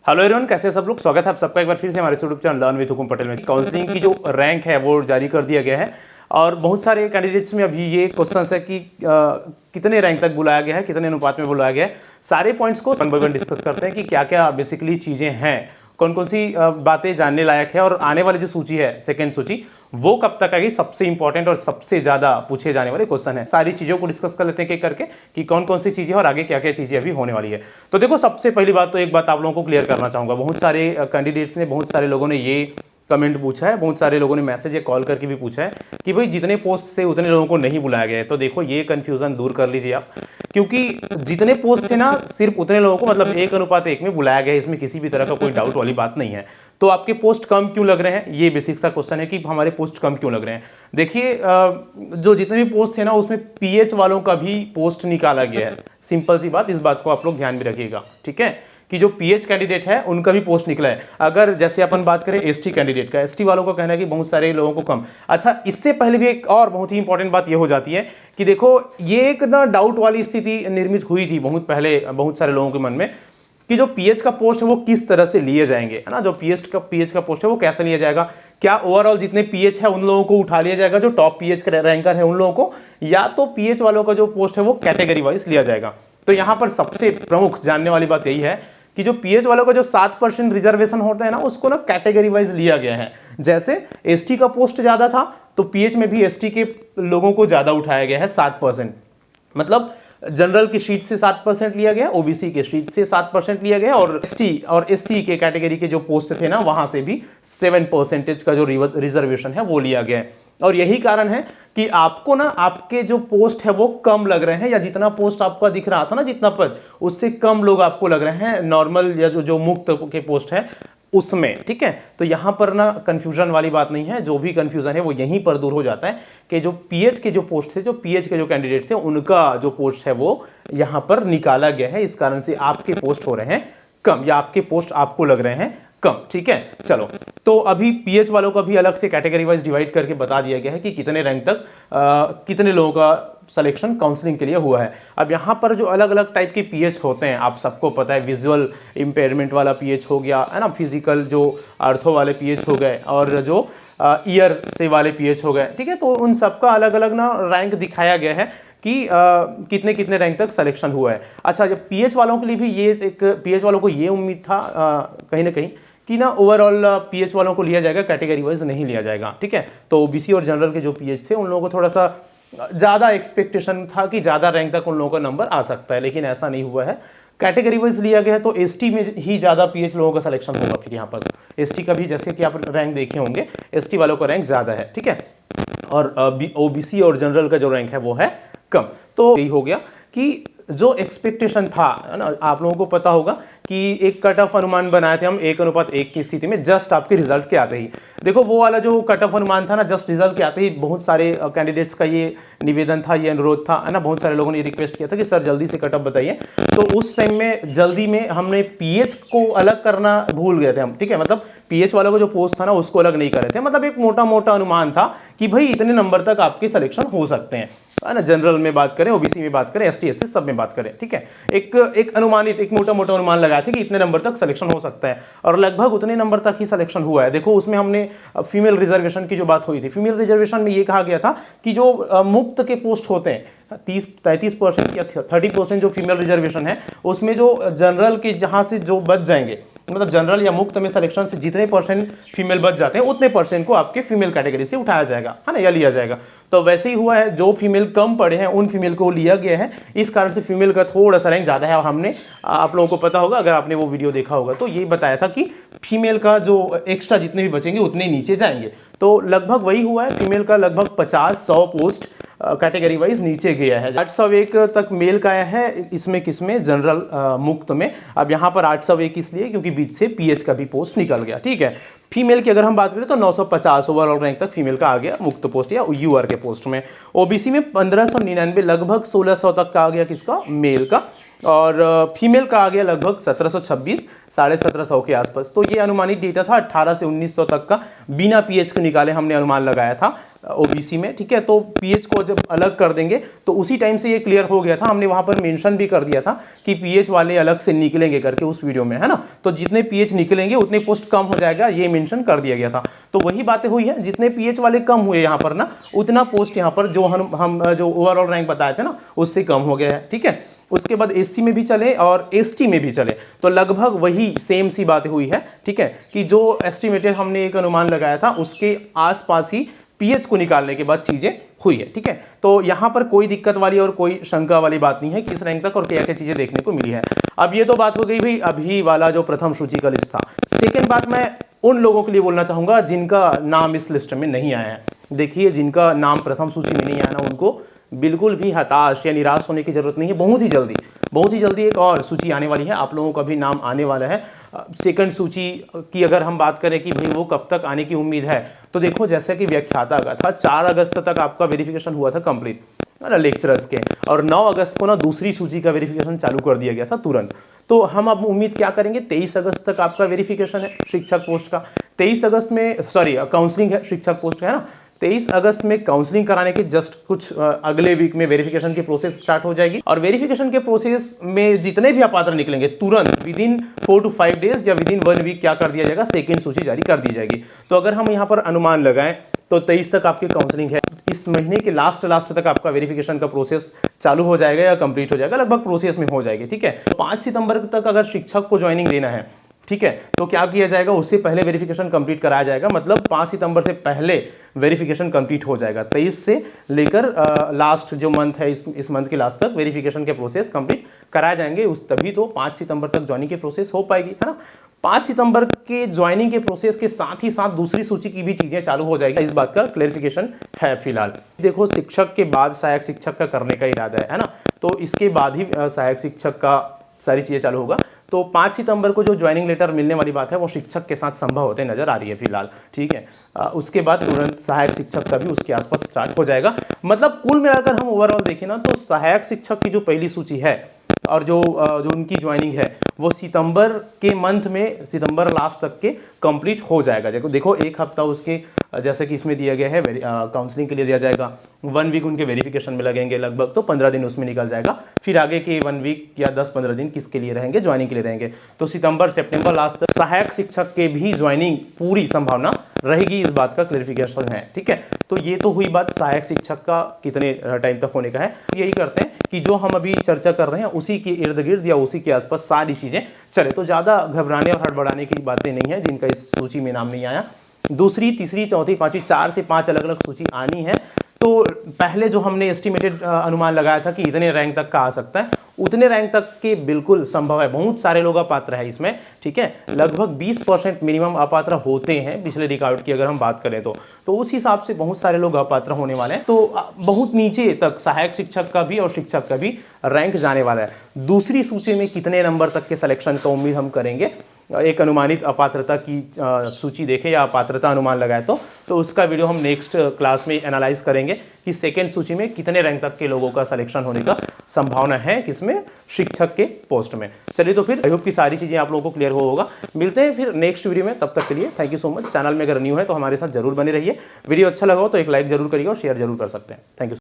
Hello everyone, कैसे सब लोग। स्वागत है आप सबका एक बार फिर से हमारे यूट्यूब चैनल लर्न विद हुकुम पटेल में। काउंसलिंग की जो रैंक है वो जारी कर दिया गया है और बहुत सारे कैंडिडेट्स में अभी ये क्वेश्चन है कि कितने रैंक तक बुलाया गया है, कितने अनुपात में बुलाया गया है। सारे पॉइंट्स को वन बाय वन डिस्कस करते हैं कि क्या क्या बेसिकली चीज़ें हैं, कौन कौन सी बातें जानने लायक है और आने वाली जो सूची है, सेकेंड सूची, वो कब तक आएगी। सबसे इंपॉर्टेंट और सबसे ज्यादा पूछे जाने वाले क्वेश्चन है। सारी चीजों को डिस्कस कर लेते हैं करके कि कौन कौन सी चीजें और आगे क्या क्या चीजें अभी होने वाली है। तो देखो, सबसे पहली बात तो एक बात आप लोगों को क्लियर करना चाहूंगा। बहुत सारे कैंडिडेट्स ने, बहुत सारे लोगों ने ये कमेंट पूछा है, बहुत सारे लोगों ने मैसेज या कॉल करके भी पूछा है कि भाई जितने पोस्ट थे उतने लोगों को नहीं बुलाया गया है। तो देखो, ये कंफ्यूजन दूर कर लीजिए आप, क्योंकि जितने पोस्ट थे ना, सिर्फ उतने लोगों को मतलब 1:1 में बुलाया गया है। इसमें किसी भी तरह का कोई डाउट वाली बात नहीं है। तो आपके पोस्ट कम क्यों लग रहे हैं, ये बेसिक सा क्वेश्चन है कि हमारे पोस्ट कम क्यों लग रहे हैं। देखिए, जो जितने भी पोस्ट थे ना, उसमें पीएच वालों का भी पोस्ट निकाला गया है। सिंपल सी बात, इस बात को आप लोग ध्यान में रखिएगा, ठीक है, कि जो पीएच कैंडिडेट है उनका भी पोस्ट निकला है। अगर जैसे अपन बात करें एसटी कैंडिडेट का, एसटी वालों का कहना है कि बहुत सारे लोगों को कम। अच्छा, इससे पहले भी एक और बहुत ही इंपॉर्टेंट बात ये हो जाती है कि देखो, ये एक ना डाउट वाली स्थिति निर्मित हुई थी बहुत पहले बहुत सारे लोगों के मन में कि जो पीएच का पोस्ट है वो किस तरह से लिए जाएंगे, है ना। जो पीएच का पोस्ट है वो कैसे लिया जाएगा, क्या ओवरऑल जितने पीएच है उन लोगों को उठा लिया जाएगा जो टॉप पीएच का रैंकर है उन लोगों को, या तो पीएच वालों का जो पोस्ट है वो कैटेगरी वाइज लिया जाएगा। तो यहां पर सबसे प्रमुख जानने वाली बात यही है कि जो पीएच वालों का जो 7% रिजर्वेशन होता है ना, उसको ना कैटेगरी वाइज लिया गया है। जैसे एसटी का पोस्ट ज्यादा था तो पीएच में भी एसटी के लोगों को ज्यादा उठाया गया है 7%। मतलब जनरल की शीट से 7% लिया गया, ओबीसी के शीट से 7% लिया गया और एसटी और एससी के कैटेगरी के जो पोस्ट थे ना, वहां से भी 7% का जो रिजर्वेशन है वो लिया गया है। और यही कारण है कि आपको ना आपके जो पोस्ट है वो कम लग रहे हैं, या जितना पोस्ट आपका दिख रहा था ना, जितना पद, उससे कम लोग आपको लग रहे हैं नॉर्मल या जो मुक्त के पोस्ट है उसमें, ठीक है। तो यहां पर ना कंफ्यूजन वाली बात नहीं है। जो भी कंफ्यूजन है वो यहीं पर दूर हो जाता है कि जो पीएच के जो पोस्ट थे, जो पीएच के जो कैंडिडेट थे, उनका जो पोस्ट है वो यहां पर निकाला गया है। इस कारण से आपके पोस्ट हो रहे हैं कम, या आपके पोस्ट आपको लग रहे हैं कम, ठीक है। चलो, तो अभी पीएच वालों का भी अलग से कैटेगरी वाइज डिवाइड करके बता दिया गया है कि कितने रैंक तक कितने लोगों का सिलेक्शन काउंसलिंग के लिए हुआ है। अब यहाँ पर जो अलग अलग टाइप के पीएच होते हैं, आप सबको पता है, विजुअल इंपेयरमेंट वाला पीएच हो गया, है ना, फिजिकल जो आर्थो वाले पीएच हो गए, और जो ईयर से वाले पीएच हो गए, ठीक है। तो उन सबका अलग अलग ना रैंक दिखाया गया है कि कितने कितने रैंक तक सिलेक्शन हुआ है। अच्छा, जब पीएच वालों के लिए भी ये एक पीएच वालों को ये उम्मीद था कहीं ना कहीं कि ना ओवरऑल पीएच वालों को लिया जाएगा, कैटेगरी वाइज नहीं लिया जाएगा, ठीक है। तो ओबीसी और जनरल के जो पीएच थे उन लोगों को थोड़ा सा ज़्यादा एक्सपेक्टेशन था कि ज़्यादा रैंक तक उन लोगों का नंबर आ सकता है, लेकिन ऐसा नहीं हुआ है। कैटेगरी वाइज लिया गया है तो एसटी में ही ज़्यादा पीएच लोगों का सिलेक्शन होगा। फिर यहाँ पर एसटी का भी, जैसे कि आप रैंक देखे होंगे, एसटी वालों का रैंक ज़्यादा है, ठीक है, और ओबीसी और जनरल का जो रैंक है वो है कम। तो यही हो गया कि जो एक्सपेक्टेशन था, है ना, आप लोगों को पता होगा कि एक कट ऑफ अनुमान बनाए थे हम 1:1 की स्थिति में, जस्ट आपके रिजल्ट के आते ही। देखो, वो वाला जो कट ऑफ अनुमान था ना, जस्ट रिजल्ट के आते ही बहुत सारे कैंडिडेट्स का ये निवेदन था, ये अनुरोध था, है ना, बहुत सारे लोगों ने रिक्वेस्ट किया था कि सर जल्दी से कट ऑफ बताइए। तो उस टाइम में जल्दी में हमने पीएच को अलग करना भूल गए थे हम, ठीक है। मतलब पीएच वालों का जो पोस्ट था ना, उसको अलग नहीं कर रहे थे। मतलब एक मोटा मोटा अनुमान था कि भाई इतने नंबर तक आपके सिलेक्शन हो सकते हैं, है ना। जनरल में बात करें, ओबीसी में बात करें, एसटी एससी सब में बात करें, ठीक है। एक अनुमानित, एक मोटा मोटा अनुमान लगाया था कि इतने नंबर तक सिलेक्शन हो सकता है, और लगभग उतने नंबर तक ही सिलेक्शन हुआ है। देखो, उसमें हमने फीमेल रिजर्वेशन की जो बात हुई थी, फीमेल रिजर्वेशन में ये कहा गया था कि जो मुक्त के पोस्ट होते हैं 33% या 30% जो फीमेल रिजर्वेशन है, उसमें जो जनरल के जहां से जो बच जाएंगे, मतलब जनरल या मुक्त में सिलेक्शन से जितने परसेंट फीमेल बच जाते हैं उतने परसेंट को आपके फीमेल कैटेगरी से उठाया जाएगा, है ना, या लिया जाएगा। तो वैसे ही हुआ है, जो फीमेल कम पड़े हैं उन फीमेल को लिया गया है। इस कारण से फीमेल का थोड़ा सा रैंक ज़्यादा है। और हमने, आप लोगों को पता होगा, अगर आपने वो वीडियो देखा होगा, तो ये बताया था कि फीमेल का जो एक्स्ट्रा जितने भी बचेंगे उतने नीचे जाएंगे। तो लगभग वही हुआ है, फीमेल का लगभग 50-100 पोस्ट कैटेगरी वाइज नीचे गया है। 801 तक मेल का आया है इसमें, किसमें, जनरल मुक्त में। अब यहाँ पर 801 इसलिए क्योंकि बीच से पीएच का भी पोस्ट निकल गया, ठीक है। फीमेल की अगर हम बात करें तो 950 ओवरऑल रैंक तक फीमेल का आ गया मुक्त पोस्ट या यूआर के पोस्ट में। ओबीसी में 1599, लगभग 1600 तक का आ गया किसका, मेल का, और फीमेल का आ गया लगभग 1726, 1750 के आसपास। तो ये अनुमानित डेटा था 1800 से 1900 तक का, बिना पीएच को निकाले हमने अनुमान लगाया था ओबीसी में, ठीक है। तो पीएच को जब अलग कर देंगे तो उसी टाइम से ये क्लियर हो गया था, हमने वहां पर मेंशन भी कर दिया था कि पीएच वाले अलग से निकलेंगे करके उस वीडियो में, है ना। तो जितने पीएच निकलेंगे उतने पोस्ट कम हो जाएगा, ये मेंशन कर दिया गया था। तो वही बातें हुई है, जितने पीएच वाले कम हुए यहाँ पर ना, उतना पोस्ट यहाँ पर जो हम जो ओवरऑल रैंक बताए थे ना, उससे कम हो गया है, ठीक है। उसके बाद एससी में भी चले और एसटी में भी चले तो लगभग वही सेम सी बातें हुई है, ठीक है, कि जो एस्टिमेटेड हमने एक अनुमान लगाया था उसके आसपास ही पीएच को निकालने के बाद चीजें हुई है, ठीक है। तो यहां पर कोई दिक्कत वाली और कोई शंका वाली बात नहीं है कि इस रैंक तक और क्या क्या चीजें देखने को मिली है। अब ये तो बात हो गई भाई अभी वाला जो प्रथम सूची का लिस्ट था। सेकेंड बात मैं उन लोगों के लिए बोलना चाहूंगा जिनका नाम इस लिस्ट में नहीं आया है। देखिए, जिनका नाम प्रथम सूची में नहीं आया ना, उनको बिल्कुल भी हताश या निराश होने की जरूरत नहीं है। बहुत ही जल्दी एक और सूची आने वाली है, आप लोगों का भी नाम आने वाला है। सेकंड सूची की अगर हम बात करें कि भाई वो कब तक आने की उम्मीद है, तो देखो जैसे कि व्याख्याता का था 4 अगस्त तक आपका वेरिफिकेशन हुआ था कंप्लीट, है ना, लेक्चरर्स के, और 9 अगस्त को ना दूसरी सूची का वेरिफिकेशन चालू कर दिया गया था तुरंत। तो हम अब उम्मीद क्या करेंगे, 23 अगस्त तक आपका वेरिफिकेशन है शिक्षक पोस्ट का, 23 अगस्त में काउंसलिंग है शिक्षक पोस्ट का, है ना। 23 अगस्त में काउंसलिंग कराने के जस्ट कुछ अगले वीक में वेरिफिकेशन की प्रोसेस स्टार्ट हो जाएगी, और वेरिफिकेशन के प्रोसेस में जितने भी अपात्र निकलेंगे तुरंत विद इन 4 to 5 डेज या विद इन 1 वीक क्या कर दिया जाएगा, सेकेंड सूची जारी कर दी जाएगी। तो अगर हम यहाँ पर अनुमान लगाएं तो 23 तक आपकी काउंसलिंग है, इस महीने के लास्ट तक आपका वेरिफिकेशन का प्रोसेस चालू हो जाएगा या कंप्लीट हो जाएगा, लगभग प्रोसेस में हो जाएगी, ठीक है। 5 सितंबर तक अगर शिक्षक को ज्वाइनिंग देना है, ठीक है, तो क्या किया जाएगा, उससे पहले वेरिफिकेशन कंप्लीट कराया जाएगा, मतलब 5 सितंबर से पहले वेरिफिकेशन कंप्लीट हो जाएगा। 23 से लेकर लास्ट जो मंथ है, इस मंथ के लास्ट तक वेरिफिकेशन के प्रोसेस कंप्लीट कराए जाएंगे, उस तभी तो 5 सितंबर तक ज्वाइनिंग की प्रोसेस हो पाएगी, है ना। 5 सितंबर के ज्वाइनिंग के प्रोसेस के साथ ही साथ दूसरी सूची की भी चीजें चालू हो जाएगी, इस बात का क्लेरिफिकेशन है फिलहाल। देखो, शिक्षक के बाद सहायक शिक्षक का करने का इरादा है ना, तो इसके बाद ही सहायक शिक्षक का सारी चीजें चालू होगा। तो 5 सितंबर को जो ज्वाइनिंग लेटर मिलने वाली बात है वो शिक्षक के साथ संभव होते नजर आ रही है फिलहाल, ठीक है। उसके बाद तुरंत सहायक शिक्षक का भी उसके आसपास स्टार्ट हो जाएगा। मतलब कुल मिलाकर हम ओवरऑल देखें ना, तो सहायक शिक्षक की जो पहली सूची है और जो उनकी ज्वाइनिंग है वो सितंबर के मंथ में, सितंबर लास्ट तक के कंप्लीट हो जाएगा। देखो 1 हफ्ता उसके जैसे कि इसमें दिया गया है काउंसलिंग के लिए दिया जाएगा, 1 वीक उनके वेरिफिकेशन में लगेंगे लगभग, तो 15 दिन उसमें निकल जाएगा। फिर आगे के 1 वीक या 10-15 दिन किसके लिए रहेंगे, ज्वाइनिंग के लिए रहेंगे। तो सितंबर सितंबर लास्ट तक सहायक शिक्षक के भी ज्वाइनिंग पूरी संभावना रहेगी, इस बात का क्लेरिफिकेशन है, ठीक है। तो ये तो हुई बात सहायक शिक्षक का कितने टाइम तक होने का है। यही करते हैं कि जो हम अभी चर्चा कर रहे हैं उसी के इर्द गिर्द या उसी के आसपास सारी चीजें चले, तो ज्यादा घबराने और हड़बड़ाने की बातें नहीं है जिनका इस सूची में नाम नहीं आया। दूसरी, तीसरी, चौथी, पांचवी, 4 से 5 अलग अलग सूची आनी है। तो पहले जो हमने एस्टिमेटेड अनुमान लगाया था कि इतने रैंक तक का आ सकता है, उतने रैंक तक के बिल्कुल संभव है। बहुत सारे लोग अपात्र है इसमें, ठीक है, लगभग 20% मिनिमम अपात्र होते हैं पिछले रिकॉर्ड की अगर हम बात करें तो उस हिसाब से बहुत सारे लोग अपात्र होने वाले हैं। तो बहुत नीचे तक सहायक शिक्षक का भी और शिक्षक का भी रैंक जाने वाला है। दूसरी सूची में कितने नंबर तक के सिलेक्शन का उम्मीद हम करेंगे, एक अनुमानित अपात्रता की सूची देखें या अपात्रता अनुमान लगाए तो उसका वीडियो हम नेक्स्ट क्लास में एनालाइज करेंगे कि सेकेंड सूची में कितने रैंक तक के लोगों का सिलेक्शन होने का संभावना है, किसमें, शिक्षक के पोस्ट में। चलिए, तो फिर आई होप की सारी चीजें आप लोगों को क्लियर होगा। मिलते हैं फिर नेक्स्ट वीडियो में, तब तक के लिए thank you so much. Channel में अगर न्यू है तो हमारे साथ जरूर बने रहिए। वीडियो अच्छा लगा हो तो एक लाइक जरूर करिए और शेयर जरूर कर सकते हैं। Thank you.